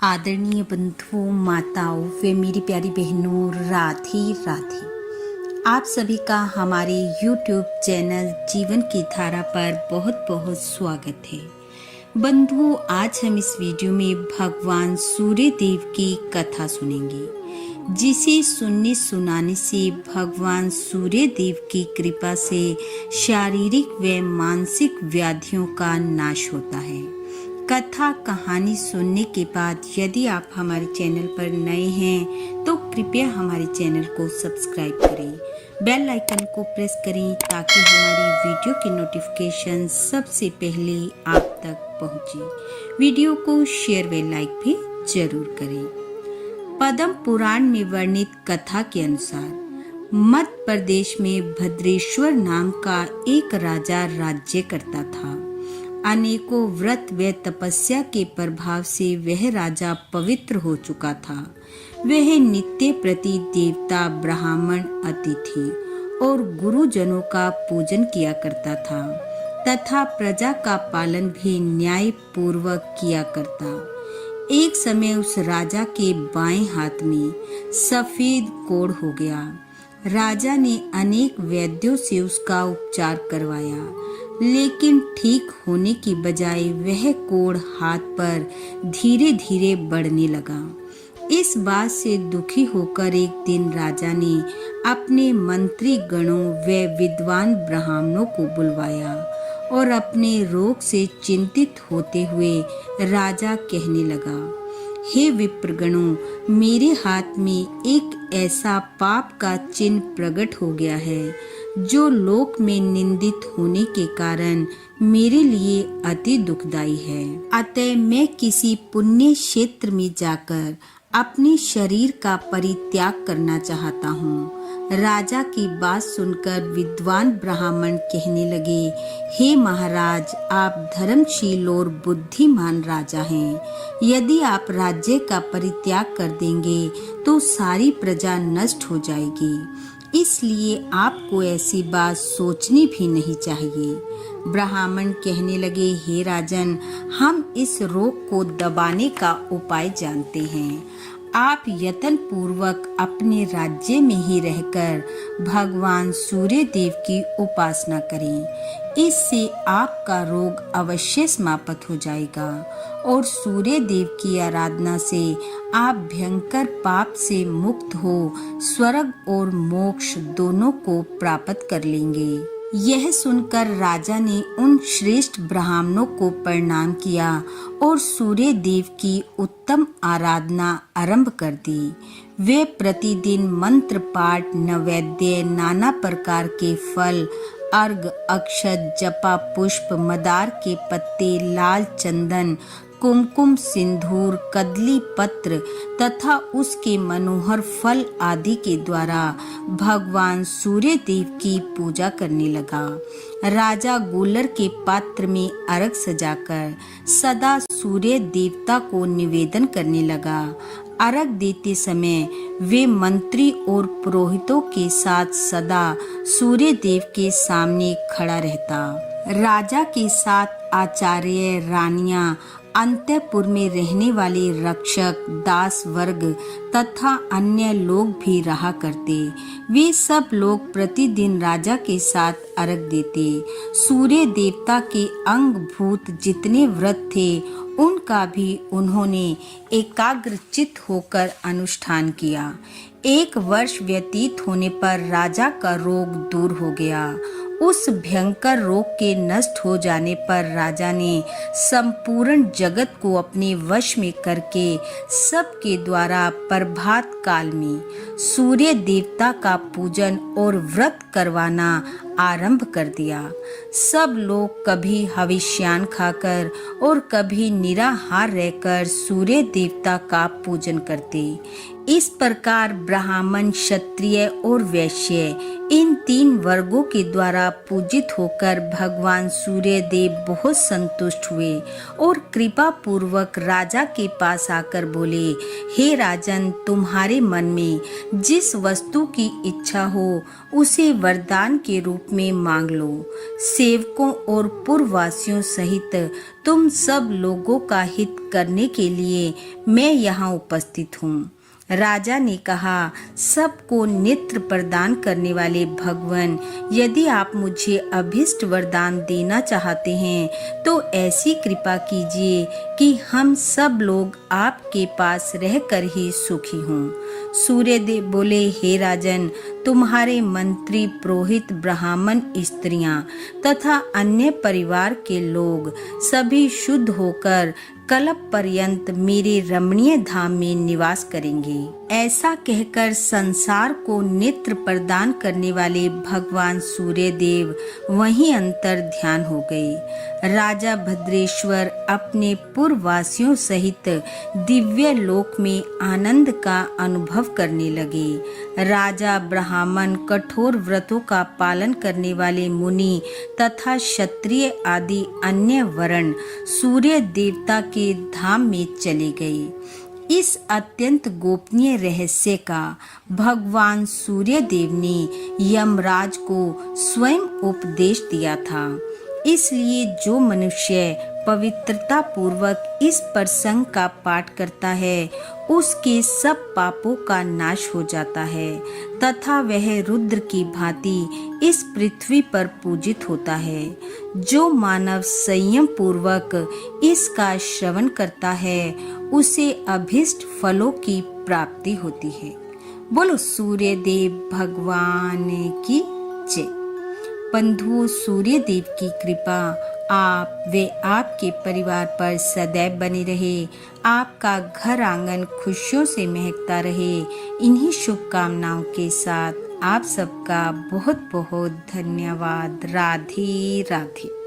आदरणीय बंधुओं, माताओं व मेरी प्यारी बहनों, राधे राधे। आप सभी का हमारे YouTube चैनल जीवन की धारा पर बहुत बहुत स्वागत है। बंधुओं, आज हम इस वीडियो में भगवान सूर्य देव की कथा सुनेंगे, जिसे सुनने सुनाने से भगवान सूर्य देव की कृपा से शारीरिक व मानसिक व्याधियों का नाश होता है। कथा कहानी सुनने के बाद यदि आप हमारे चैनल पर नए हैं तो कृपया हमारे चैनल को सब्सक्राइब करें, बेल आइकन को प्रेस करें ताकि हमारी वीडियो की नोटिफिकेशन सबसे पहले आप तक पहुंचे। वीडियो को शेयर व लाइक भी जरूर करें। पद्म पुराण में वर्णित कथा के अनुसार मध्य प्रदेश में भद्रेश्वर नाम का एक राजा राज्य करता था। अनेकों व्रत व तपस्या के प्रभाव से वह राजा पवित्र हो चुका था। वह नित्य प्रति देवता, ब्राह्मण, अतिथि और गुरुजनों का पूजन किया करता था तथा प्रजा का पालन भी न्याय पूर्वक किया करता। एक समय उस राजा के बाएं हाथ में सफेद कोढ़ हो गया। राजा ने अनेक वैद्यों से उसका उपचार करवाया, लेकिन ठीक होने की बजाय वह कोढ़ हाथ पर धीरे धीरे बढ़ने लगा। इस बात से दुखी होकर एक दिन राजा ने अपने मंत्री गणों व विद्वान ब्राह्मणों को बुलवाया और अपने रोग से चिंतित होते हुए राजा कहने लगा, हे विप्रगणों, मेरे हाथ में एक ऐसा पाप का चिन्ह प्रकट हो गया है जो लोक में निंदित होने के कारण मेरे लिए अति दुखदाई है। अतः मैं किसी पुण्य क्षेत्र में जाकर अपने शरीर का परित्याग करना चाहता हूँ। राजा की बात सुनकर विद्वान ब्राह्मण कहने लगे, हे महाराज, आप धर्मशील और बुद्धिमान राजा हैं। यदि आप राज्य का परित्याग कर देंगे तो सारी प्रजा नष्ट हो जाएगी, इसलिए आपको ऐसी बात सोचनी भी नहीं चाहिए। ब्राह्मण कहने लगे, हे राजन, हम इस रोग को दबाने का उपाय जानते हैं। आप यत्न पूर्वक अपने राज्य में ही रहकर भगवान सूर्य देव की उपासना करें। इससे आपका रोग अवश्य समाप्त हो जाएगा और सूर्य देव की आराधना से आप भयंकर पाप से मुक्त हो स्वर्ग और मोक्ष दोनों को प्राप्त कर लेंगे। यह सुनकर राजा ने उन श्रेष्ठ ब्राह्मणों को प्रणाम किया और सूर्य देव की उत्तम आराधना आरंभ कर दी। वे प्रतिदिन मंत्र पाठ, नैवेद्य, नाना प्रकार के फल, अर्घ, अक्षत, जपा पुष्प, मदार के पत्ते, लाल चंदन, कुमकुम, सिंदूर, कदली पत्र तथा उसके मनोहर फल आदि के द्वारा भगवान सूर्य देव की पूजा करने लगा। राजा गूलर के पात्र में अर्घ सजाकर सदा सूर्य देवता को निवेदन करने लगा। अर्घ देते समय वे मंत्री और पुरोहितों के साथ सदा सूर्य देव के सामने खड़ा रहता। राजा के साथ आचार्य, रानियां, अंतःपुर में रहने वाले रक्षक, दास वर्ग तथा अन्य लोग भी रहा करते। वे सब लोग प्रतिदिन राजा के साथ अर्घ देते। सूर्य देवता के अंग भूत जितने व्रत थे उनका भी उन्होंने एकाग्रचित होकर अनुष्ठान किया। 1 वर्ष व्यतीत होने पर राजा का रोग दूर हो गया। उस भयंकर रोग के नष्ट हो जाने पर राजा ने संपूर्ण जगत को अपने वश में करके सबके द्वारा प्रभात काल में सूर्य देवता का पूजन और व्रत करवाना आरंभ कर दिया। सब लोग कभी हविष्यान खाकर और कभी निराहार रहकर सूर्य देवता का पूजन करते। इस प्रकार ब्राह्मण, क्षत्रिय और वैश्य इन 3 वर्गों के द्वारा पूजित होकर भगवान सूर्य देव बहुत संतुष्ट हुए और कृपा पूर्वक राजा के पास आकर बोले, हे राजन, तुम्हारे मन में जिस वस्तु की इच्छा हो उसे वरदान के रूप में मांग लो। सेवकों और पुरवासियों सहित तुम सब लोगों का हित करने के लिए मैं यहाँ उपस्थित हूँ। राजा ने कहा, सबको नेत्र प्रदान करने वाले भगवान, यदि आप मुझे अभिष्ट वरदान देना चाहते हैं तो ऐसी कृपा कीजिए कि हम सब लोग आपके पास रहकर ही सुखी हों। सूर्यदेव बोले, हे राजन, तुम्हारे मंत्री, पुरोहित, ब्राह्मण, स्त्रियां तथा अन्य परिवार के लोग सभी शुद्ध होकर कल्प पर्यंत मेरे रमणीय धाम में निवास करेंगे। ऐसा कहकर संसार को नेत्र प्रदान करने वाले भगवान सूर्यदेव वहीं अंतर ध्यान हो गए। राजा भद्रेश्वर अपने पुरवासियों सहित दिव्य लोक में आनंद का अनुभव करने लगे। राजा, ब्राह्मण, कठोर व्रतों का पालन करने वाले मुनि तथा क्षत्रिय आदि अन्य वर्ण सूर्य देवता के धाम में चले गए। इस अत्यंत गोपनीय रहस्य का भगवान सूर्यदेव ने यमराज को स्वयं उपदेश दिया था। इसलिए जो मनुष्य पवित्रता पूर्वक इस प्रसंग का पाठ करता है उसके सब पापों का नाश हो जाता है तथा वह रुद्र की भांति इस पृथ्वी पर पूजित होता है। जो मानव संयम पूर्वक इसका श्रवण करता है उसे अभिष्ट फलों की प्राप्ति होती है। बोलो सूर्यदेव भगवान की जय। बंधुओं, सूर्यदेव की कृपा आप वे आपके परिवार पर सदैव बनी रहे। आपका घर आंगन खुशियों से महकता रहे। इन्हीं शुभकामनाओं के साथ आप सबका बहुत बहुत धन्यवाद। राधे राधे।